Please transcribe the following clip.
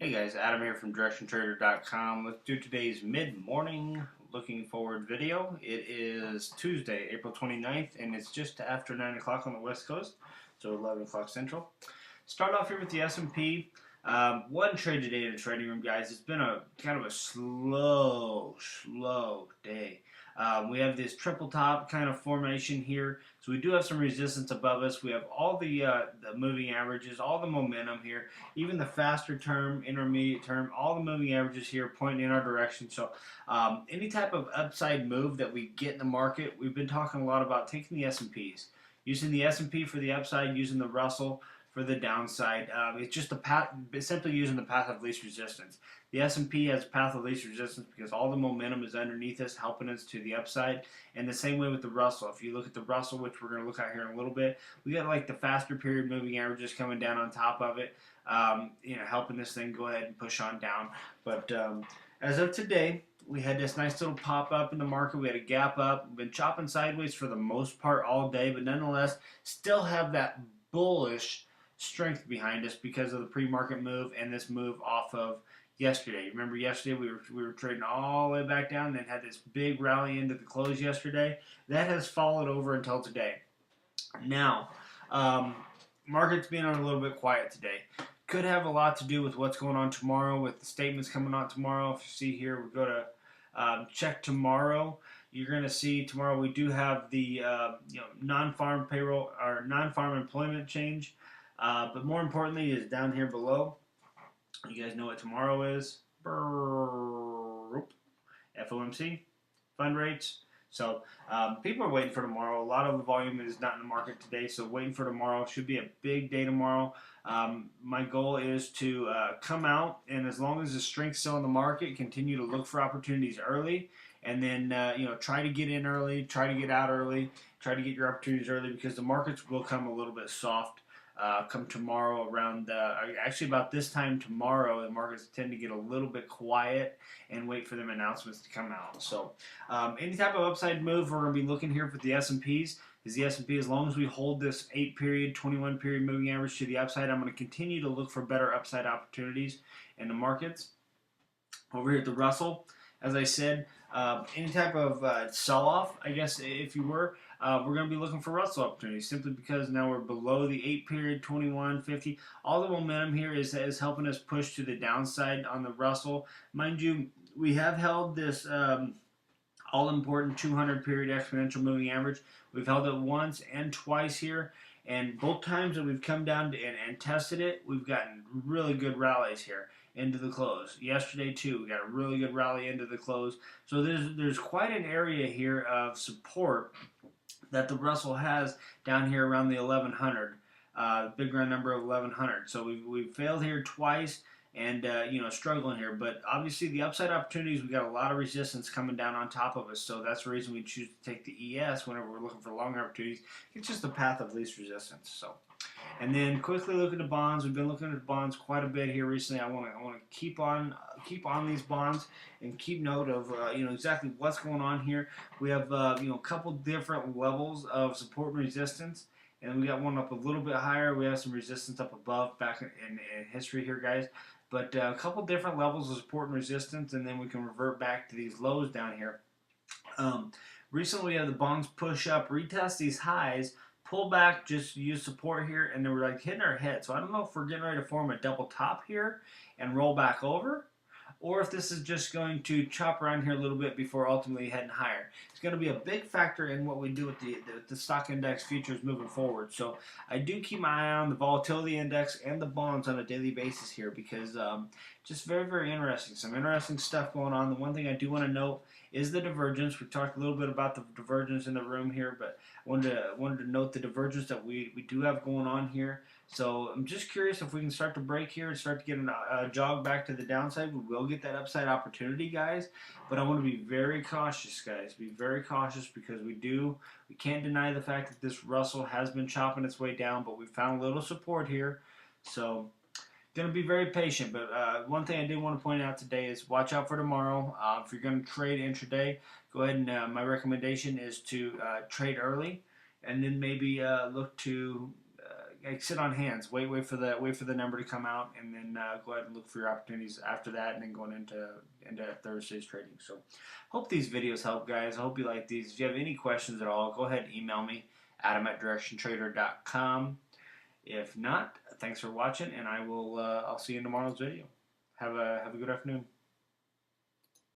Hey guys, Adam here from DirectionTrader.com. Let's do today's mid-morning looking forward video. It is Tuesday, April 29th, and it's just after 9 o'clock on the West Coast, so 11 o'clock Central. Start off here with the S&P. One trade today in the trading room, guys. It's been a kind of a slow day. We have this triple top kind of formation here, so we do have some resistance above us. We have all the moving averages, all the momentum here, even the faster term, intermediate term, all the moving averages here pointing in our direction. So any type of upside move that we get in the market, we've been talking a lot about taking the S&Ps, using the S&P for the upside, using the Russell for the downside. It's just the path, simply using the path of least resistance. The S&P has a path of least resistance because all the momentum is underneath us, helping us to the upside. And the same way with the Russell. If you look at the Russell, which we're going to look at here in a little bit, we got like the faster period moving averages coming down on top of it, helping this thing go ahead and push on down. But as of today, we had this nice little pop up in the market. We had a gap up. We've been chopping sideways for the most part all day, but nonetheless, still have that bullish strength behind us because of the pre-market move and this move off of yesterday. Remember yesterday we were trading all the way back down and then had this big rally into the close yesterday. That has followed over until today. Now, market's being on a little bit quiet today. Could have a lot to do with what's going on tomorrow with the statements coming out tomorrow. If you see here, we go to check tomorrow. You're going to see tomorrow we do have the non-farm payroll or non-farm employment change. But more importantly is down here below. You guys know what tomorrow is. FOMC fund rates. So people are waiting for tomorrow. A lot of the volume is not in the market today, so waiting for tomorrow. Should be a big day tomorrow. My goal is to come out, and as long as the strength's still in the market, continue to look for opportunities early, and then try to get in early, try to get out early, try to get your opportunities early because the markets will come a little bit soft. Come tomorrow around actually about this time tomorrow, the markets tend to get a little bit quiet and wait for them announcements to come out. So any type of upside move, we're going to be looking here for the S&Ps. Is the S&P, as long as we hold this 8 period, 21 period moving average to the upside, I'm going to continue to look for better upside opportunities in the markets. Over here at the Russell, as I said, any type of sell-off, I guess, if you were, we're going to be looking for Russell opportunities simply because now we're below the 8 period, 21, 50. All the momentum here is helping us push to the downside on the Russell. Mind you, we have held this all-important 200 period exponential moving average. We've held it once and twice here. And both times that we've come down to and tested it, we've gotten really good rallies here into the close. Yesterday too, we got a really good rally into the close. So there's quite an area here of support that the Russell has down here around the 1100, big round number of 1100. So we've failed here twice and struggling here, but obviously the upside opportunities, we got a lot of resistance coming down on top of us, so that's the reason we choose to take the ES whenever we're looking for long opportunities. It's just the path of least resistance. So, and then quickly look at the bonds. We've been looking at the bonds quite a bit here recently. I want to keep on these bonds and keep note of exactly what's going on here. We have a couple different levels of support and resistance. And we got one up a little bit higher. We have some resistance up above back in history here, guys. But a couple different levels of support and resistance, and then we can revert back to these lows down here. Recently, we had the bonds push up, retest these highs, pull back, just use support here, and then we're like hitting our head. So I don't know if we're getting ready to form a double top here and roll back over, or if this is just going to chop around here a little bit before ultimately heading higher. It's going to be a big factor in what we do with the stock index futures moving forward. So I do keep my eye on the volatility index and the bonds on a daily basis here because just very, very interesting. Some interesting stuff going on. The one thing I do want to note is the divergence. We talked a little bit about the divergence in the room here, but I wanted to note the divergence that we do have going on here. So I'm just curious if we can start to break here and start to get a jog back to the downside. We will get that upside opportunity, guys. But I want to be very cautious, guys. Be very cautious because we can't deny the fact that this Russell has been chopping its way down, but we found a little support here. So going to be very patient. But one thing I did want to point out today is watch out for tomorrow. If you're going to trade intraday, go ahead and my recommendation is to trade early and then maybe look to sit on hands. Wait for the number to come out, and then go ahead and look for your opportunities after that, and then going into Thursday's trading. So, hope these videos help, guys. I hope you like these. If you have any questions at all, go ahead and email me, Adam@directiontrader.com. If not, thanks for watching, and I'll see you in tomorrow's video. Have a good afternoon.